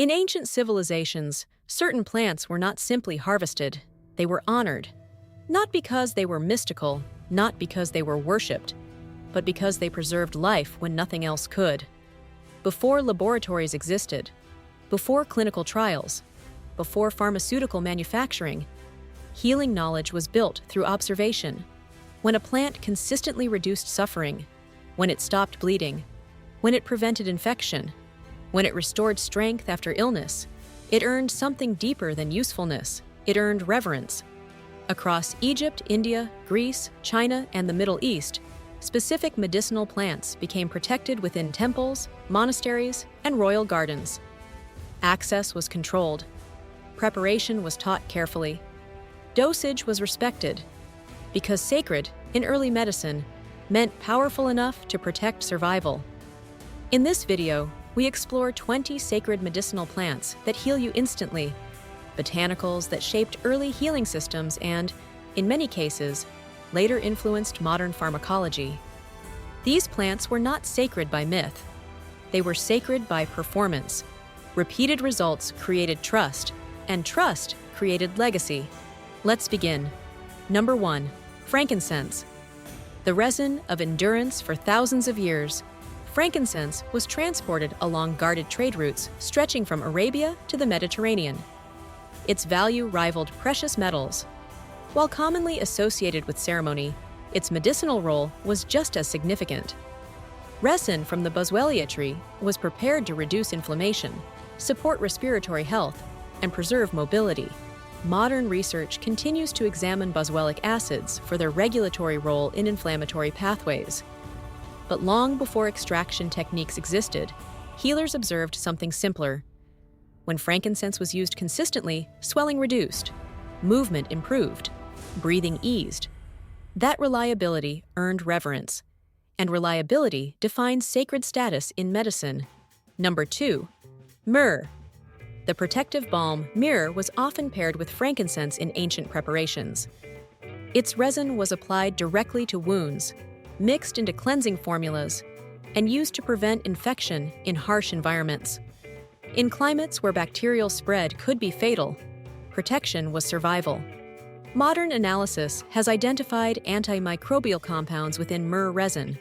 In ancient civilizations, certain plants were not simply harvested, they were honored. Not because they were mystical, not because they were worshipped, but because they preserved life when nothing else could. Before laboratories existed, before clinical trials, before pharmaceutical manufacturing, healing knowledge was built through observation. When a plant consistently reduced suffering, when it stopped bleeding, when it prevented infection, when it restored strength after illness, it earned something deeper than usefulness. It earned reverence. Across Egypt, India, Greece, China, and the Middle East, specific medicinal plants became protected within temples, monasteries, and royal gardens. Access was controlled. Preparation was taught carefully. Dosage was respected, because sacred, in early medicine, meant powerful enough to protect survival. In this video, we explore 20 sacred medicinal plants that heal you instantly, botanicals that shaped early healing systems and, in many cases, later influenced modern pharmacology. These plants were not sacred by myth. They were sacred by performance. Repeated results created trust, and trust created legacy. Let's begin. Number 1. Frankincense. The resin of endurance for thousands of years, frankincense was transported along guarded trade routes stretching from Arabia to the Mediterranean. Its value rivaled precious metals. While commonly associated with ceremony, its medicinal role was just as significant. Resin from the boswellia tree was prepared to reduce inflammation, support respiratory health, and preserve mobility. Modern research continues to examine boswellic acids for their regulatory role in inflammatory pathways. But long before extraction techniques existed, healers observed something simpler. When frankincense was used consistently, swelling reduced, movement improved, breathing eased. That reliability earned reverence, and reliability defines sacred status in medicine. Number 2. Myrrh. The protective balm myrrh was often paired with frankincense in ancient preparations. Its resin was applied directly to wounds, mixed into cleansing formulas, and used to prevent infection in harsh environments. In climates where bacterial spread could be fatal, protection was survival. Modern analysis has identified antimicrobial compounds within myrrh resin.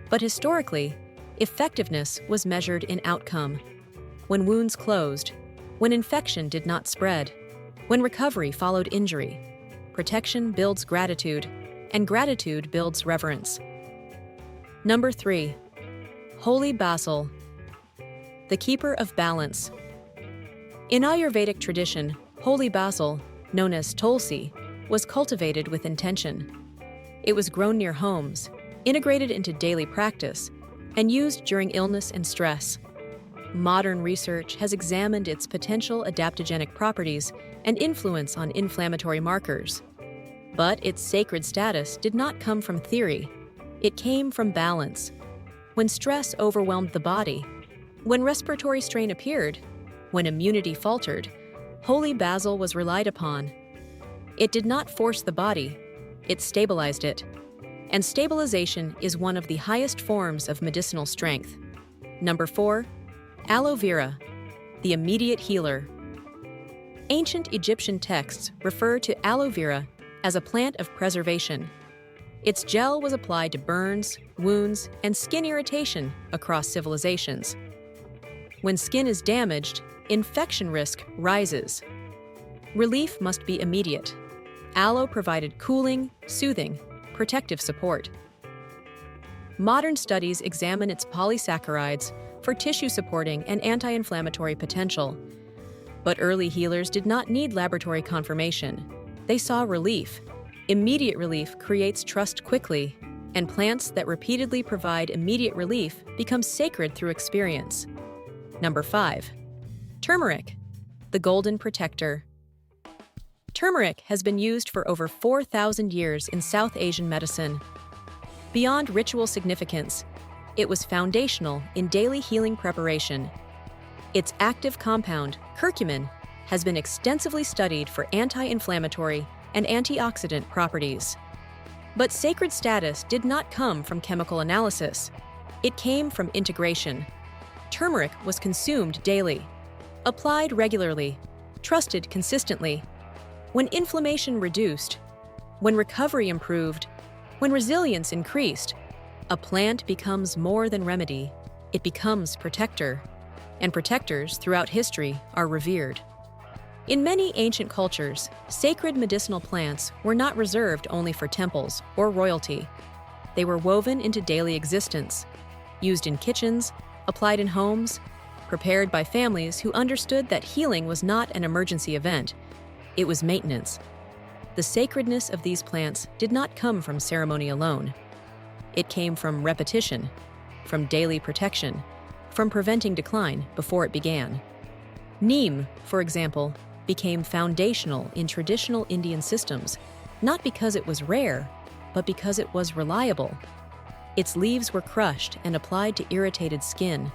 But historically, effectiveness was measured in outcome. When wounds closed, when infection did not spread, when recovery followed injury, protection builds gratitude, and gratitude builds reverence. Number 3. Holy basil. The keeper of balance. In Ayurvedic tradition, holy basil, known as tulsi, was cultivated with intention. It was grown near homes, integrated into daily practice, and used during illness and stress. Modern research has examined its potential adaptogenic properties and influence on inflammatory markers. But its sacred status did not come from theory. It came from balance. When stress overwhelmed the body, when respiratory strain appeared, when immunity faltered, holy basil was relied upon. It did not force the body, it stabilized it. And stabilization is one of the highest forms of medicinal strength. Number 4. Aloe vera, the immediate healer. Ancient Egyptian texts refer to aloe vera as a plant of preservation. Its gel was applied to burns, wounds, and skin irritation across civilizations. When skin is damaged, infection risk rises. Relief must be immediate. Aloe provided cooling, soothing, protective support. Modern studies examine its polysaccharides for tissue-supporting and anti-inflammatory potential. But early healers did not need laboratory confirmation. They saw relief. Immediate relief creates trust quickly, and plants that repeatedly provide immediate relief become sacred through experience. Number 5. Turmeric, the golden protector. Turmeric has been used for over 4,000 years in South Asian medicine. Beyond ritual significance, it was foundational in daily healing preparation. Its active compound, curcumin, has been extensively studied for anti-inflammatory and antioxidant properties. But sacred status did not come from chemical analysis. It came from integration. Turmeric was consumed daily. applied regularly, trusted consistently. When inflammation reduced, when recovery improved, when resilience increased, a plant becomes more than remedy. It becomes protector, and protectors throughout history are revered. In many ancient cultures, sacred medicinal plants were not reserved only for temples or royalty. They were woven into daily existence, used in kitchens, applied in homes, prepared by families who understood that healing was not an emergency event, it was maintenance. The sacredness of these plants did not come from ceremony alone. It came from repetition, from daily protection, from preventing decline before it began. Neem, for example, became foundational in traditional Indian systems, not because it was rare, but because it was reliable. Its leaves were crushed and applied to irritated skin.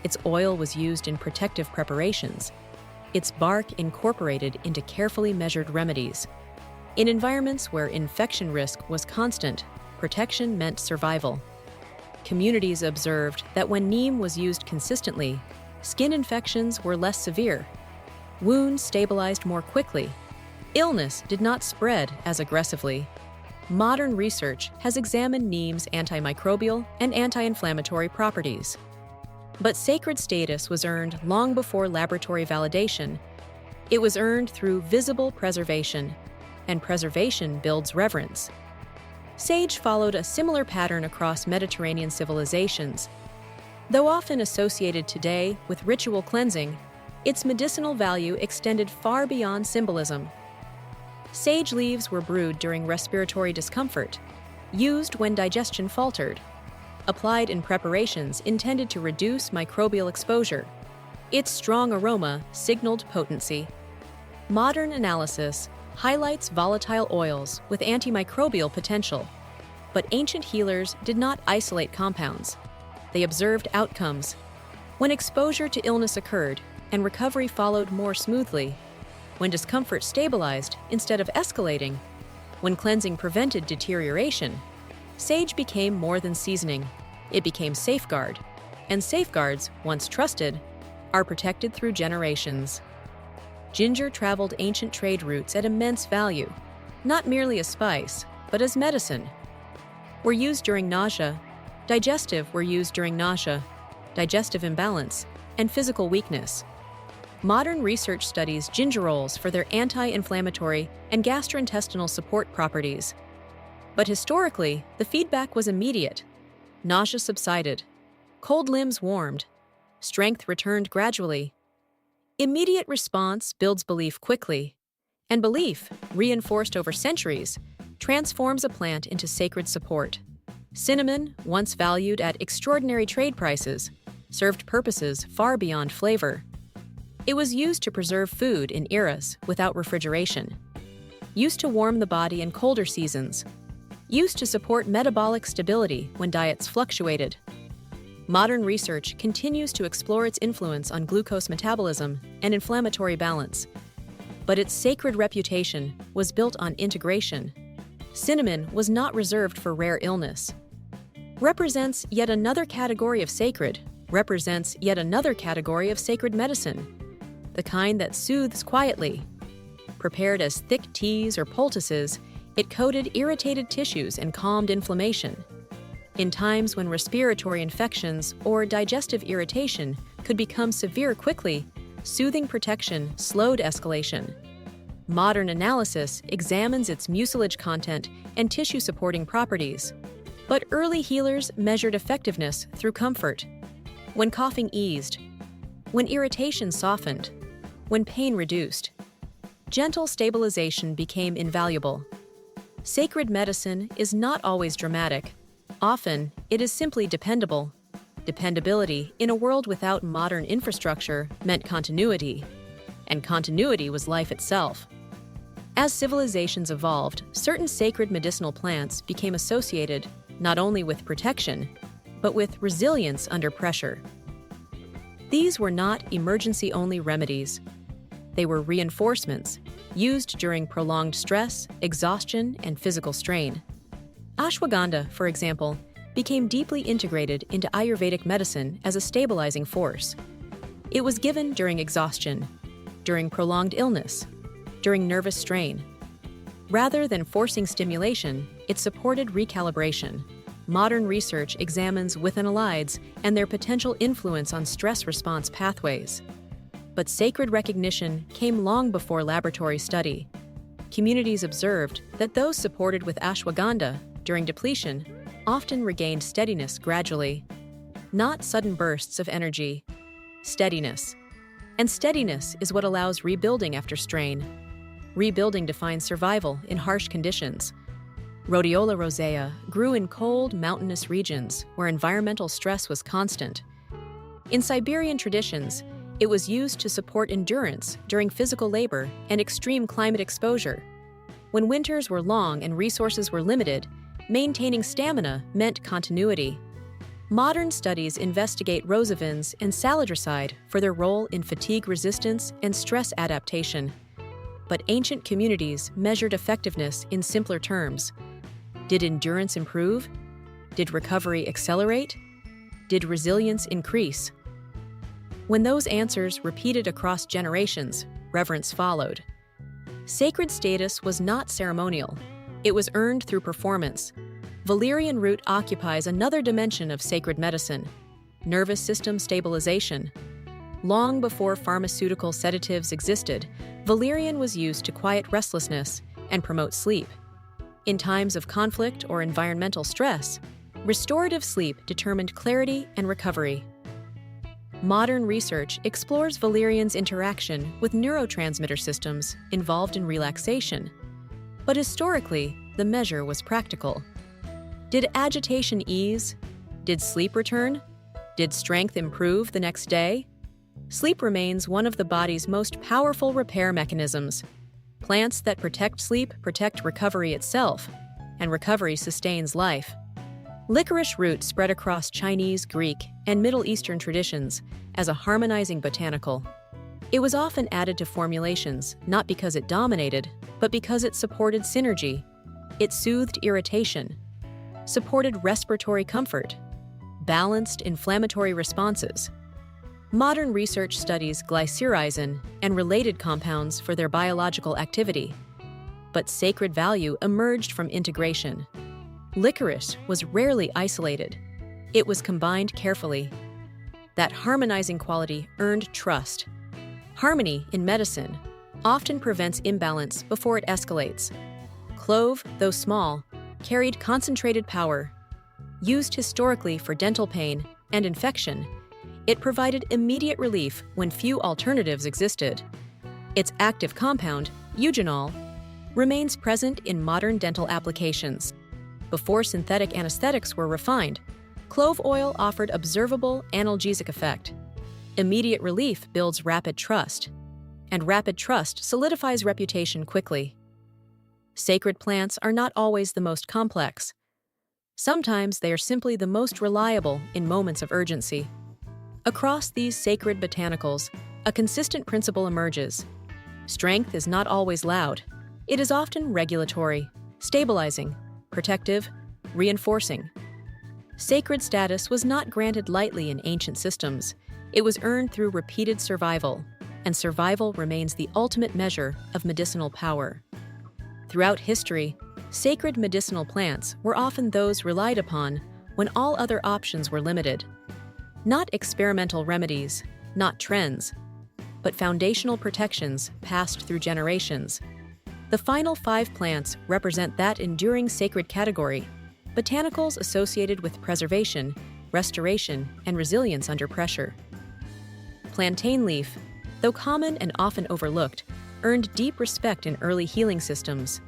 Its oil was used in protective preparations. Its bark incorporated into carefully measured remedies. In environments where infection risk was constant, protection meant survival. Communities observed that when neem was used consistently, skin infections were less severe. Wounds stabilized more quickly. Illness did not spread as aggressively. Modern research has examined neem's antimicrobial and anti-inflammatory properties. But sacred status was earned long before laboratory validation. It was earned through visible preservation, and preservation builds reverence. Sage followed a similar pattern across Mediterranean civilizations. Though often associated today with ritual cleansing, its medicinal value extended far beyond symbolism. Sage leaves were brewed during respiratory discomfort, used when digestion faltered, applied in preparations intended to reduce microbial exposure. Its strong aroma signaled potency. Modern analysis highlights volatile oils with antimicrobial potential, but ancient healers did not isolate compounds. They observed outcomes. When exposure to illness occurred and recovery followed more smoothly, when discomfort stabilized instead of escalating, when cleansing prevented deterioration, sage became more than seasoning. It became safeguard, and safeguards, once trusted, are protected through generations. Ginger traveled ancient trade routes at immense value, not merely as spice, but as medicine. Were used during nausea, digestive imbalance, and physical weakness. Modern research studies gingerols for their anti-inflammatory and gastrointestinal support properties. But historically, the feedback was immediate. Nausea subsided. Cold limbs warmed. Strength returned gradually. Immediate response builds belief quickly, and belief, reinforced over centuries, transforms a plant into sacred support. Cinnamon, once valued at extraordinary trade prices, served purposes far beyond flavor. It was used to preserve food in eras without refrigeration, used to warm the body in colder seasons, used to support metabolic stability when diets fluctuated. Modern research continues to explore its influence on glucose metabolism and inflammatory balance, but its sacred reputation was built on integration. Cinnamon was not reserved for rare illness. Represents yet another category of sacred medicine, the kind that soothes quietly. Prepared as thick teas or poultices, it coated irritated tissues and calmed inflammation. In times when respiratory infections or digestive irritation could become severe quickly, soothing protection slowed escalation. Modern analysis examines its mucilage content and tissue-supporting properties. But early healers measured effectiveness through comfort. When coughing eased, when irritation softened, when pain reduced, gentle stabilization became invaluable. Sacred medicine is not always dramatic. Often, it is simply dependable. Dependability in a world without modern infrastructure meant continuity, and continuity was life itself. As civilizations evolved, certain sacred medicinal plants became associated not only with protection, but with resilience under pressure. These were not emergency-only remedies. They were reinforcements, used during prolonged stress, exhaustion, and physical strain. Ashwagandha, for example, became deeply integrated into Ayurvedic medicine as a stabilizing force. It was given during exhaustion, during prolonged illness, during nervous strain. Rather than forcing stimulation, it supported recalibration. Modern research examines withanolides and their potential influence on stress response pathways. But sacred recognition came long before laboratory study. Communities observed that those supported with ashwagandha during depletion often regained steadiness gradually. Not sudden bursts of energy, steadiness. And steadiness is what allows rebuilding after strain. Rebuilding defines survival in harsh conditions. Rhodiola rosea grew in cold, mountainous regions where environmental stress was constant. In Siberian traditions, it was used to support endurance during physical labor and extreme climate exposure. When winters were long and resources were limited, maintaining stamina meant continuity. Modern studies investigate rosavins and saladroside for their role in fatigue resistance and stress adaptation. But ancient communities measured effectiveness in simpler terms. Did endurance improve? Did recovery accelerate? Did resilience increase? When those answers repeated across generations, reverence followed. Sacred status was not ceremonial. It was earned through performance. Valerian root occupies another dimension of sacred medicine: nervous system stabilization. Long before pharmaceutical sedatives existed, valerian was used to quiet restlessness and promote sleep. In times of conflict or environmental stress, restorative sleep determined clarity and recovery. Modern research explores valerian's interaction with neurotransmitter systems involved in relaxation. But historically, the measure was practical. Did agitation ease? Did sleep return? Did strength improve the next day? Sleep remains one of the body's most powerful repair mechanisms. Plants that protect sleep protect recovery itself, and recovery sustains life. Licorice root spread across Chinese, Greek, and Middle Eastern traditions as a harmonizing botanical. It was often added to formulations not because it dominated, but because it supported synergy. It soothed irritation, supported respiratory comfort, balanced inflammatory responses. Modern research studies glycyrrhizin and related compounds for their biological activity. But sacred value emerged from integration. Licorice was rarely isolated. It was combined carefully. That harmonizing quality earned trust. Harmony in medicine often prevents imbalance before it escalates. Clove, though small, carried concentrated power. Used historically for dental pain and infection, it provided immediate relief when few alternatives existed. Its active compound, eugenol, remains present in modern dental applications. Before synthetic anesthetics were refined, clove oil offered observable analgesic effect. Immediate relief builds rapid trust, and rapid trust solidifies reputation quickly. Sacred plants are not always the most complex. Sometimes they are simply the most reliable in moments of urgency. Across these sacred botanicals, a consistent principle emerges. Strength is not always loud. It is often regulatory, stabilizing, protective, reinforcing. Sacred status was not granted lightly in ancient systems. It was earned through repeated survival, and survival remains the ultimate measure of medicinal power. Throughout history, sacred medicinal plants were often those relied upon when all other options were limited. Not experimental remedies, not trends, but foundational protections passed through generations. The final 5 plants represent that enduring sacred category, botanicals associated with preservation, restoration, and resilience under pressure. Plantain leaf, though common and often overlooked, earned deep respect in early healing systems.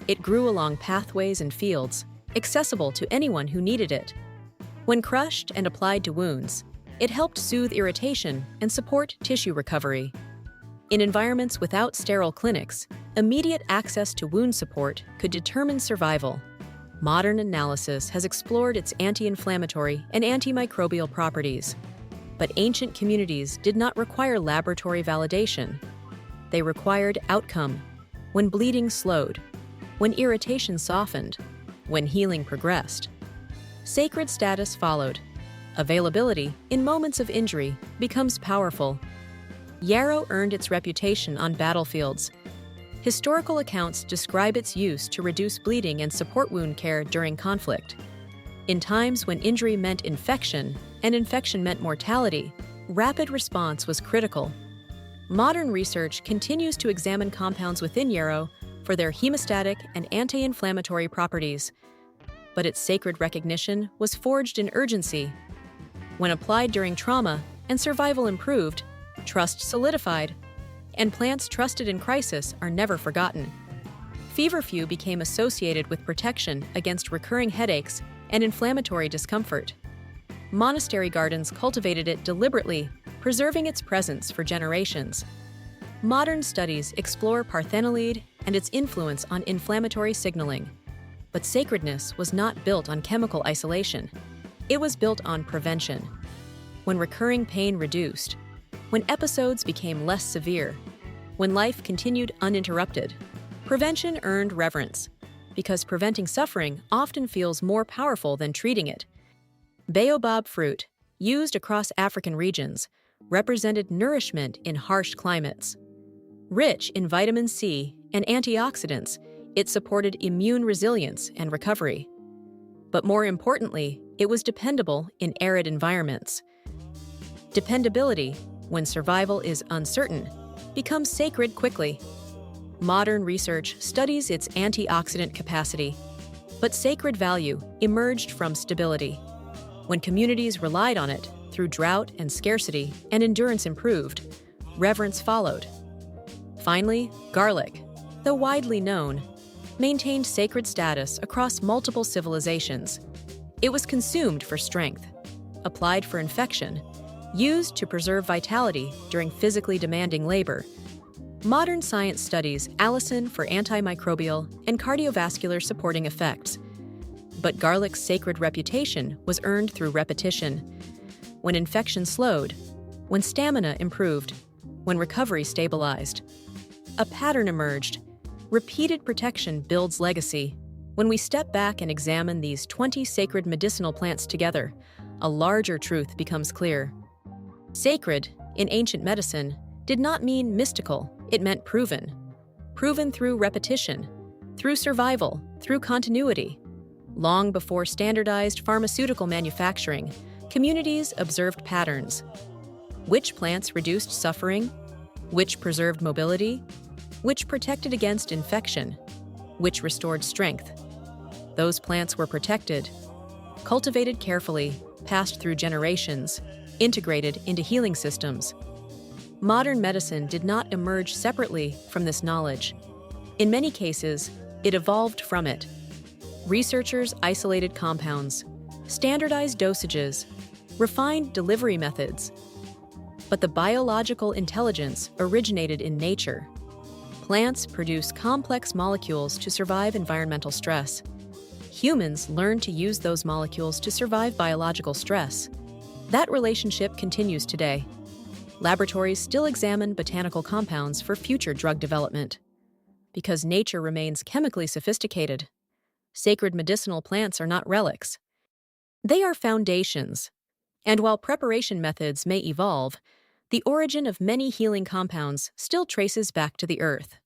It grew along pathways and fields, accessible to anyone who needed it. When crushed and applied to wounds, it helped soothe irritation and support tissue recovery. In environments without sterile clinics, immediate access to wound support could determine survival. Modern analysis has explored its anti-inflammatory and antimicrobial properties. But ancient communities did not require laboratory validation. They required outcome: when bleeding slowed, when irritation softened, when healing progressed. Sacred status followed. Availability, in moments of injury, becomes powerful. Yarrow earned its reputation on battlefields. Historical accounts describe its use to reduce bleeding and support wound care during conflict. In times when injury meant infection and infection meant mortality, rapid response was critical. Modern research continues to examine compounds within yarrow for their hemostatic and anti-inflammatory properties, but its sacred recognition was forged in urgency. When applied during trauma and survival improved, trust solidified, and plants trusted in crisis are never forgotten. Feverfew became associated with protection against recurring headaches and inflammatory discomfort. Monastery gardens cultivated it deliberately, preserving its presence for generations. Modern studies explore parthenolide and its influence on inflammatory signaling. But sacredness was not built on chemical isolation. It was built on prevention. When recurring pain reduced, when episodes became less severe, when life continued uninterrupted, prevention earned reverence, because preventing suffering often feels more powerful than treating it. Baobab fruit, used across African regions, represented nourishment in harsh climates. Rich in vitamin C and antioxidants, it supported immune resilience and recovery. But more importantly, it was dependable in arid environments. Dependability, when survival is uncertain, becomes sacred quickly. Modern research studies its antioxidant capacity, but sacred value emerged from stability. When communities relied on it through drought and scarcity and endurance improved, reverence followed. Finally, garlic, though widely known, maintained sacred status across multiple civilizations. It was consumed for strength, applied for infection, used to preserve vitality during physically demanding labor. Modern science studies allicin for antimicrobial and cardiovascular supporting effects. But garlic's sacred reputation was earned through repetition. When infection slowed, when stamina improved, when recovery stabilized, a pattern emerged. Repeated protection builds legacy. When we step back and examine these 20 sacred medicinal plants together, a larger truth becomes clear. Sacred, in ancient medicine, did not mean mystical, it meant proven. Proven through repetition, through survival, through continuity. Long before standardized pharmaceutical manufacturing, communities observed patterns. Which plants reduced suffering? Which preserved mobility? Which protected against infection? Which restored strength? Those plants were protected, cultivated carefully, passed through generations, integrated into healing systems. Modern medicine did not emerge separately from this knowledge. In many cases, it evolved from it. Researchers isolated compounds, standardized dosages, refined delivery methods. But the biological intelligence originated in nature. Plants produce complex molecules to survive environmental stress. Humans learn to use those molecules to survive biological stress. That relationship continues today. Laboratories still examine botanical compounds for future drug development. Because nature remains chemically sophisticated, sacred medicinal plants are not relics. They are foundations. And while preparation methods may evolve, the origin of many healing compounds still traces back to the earth.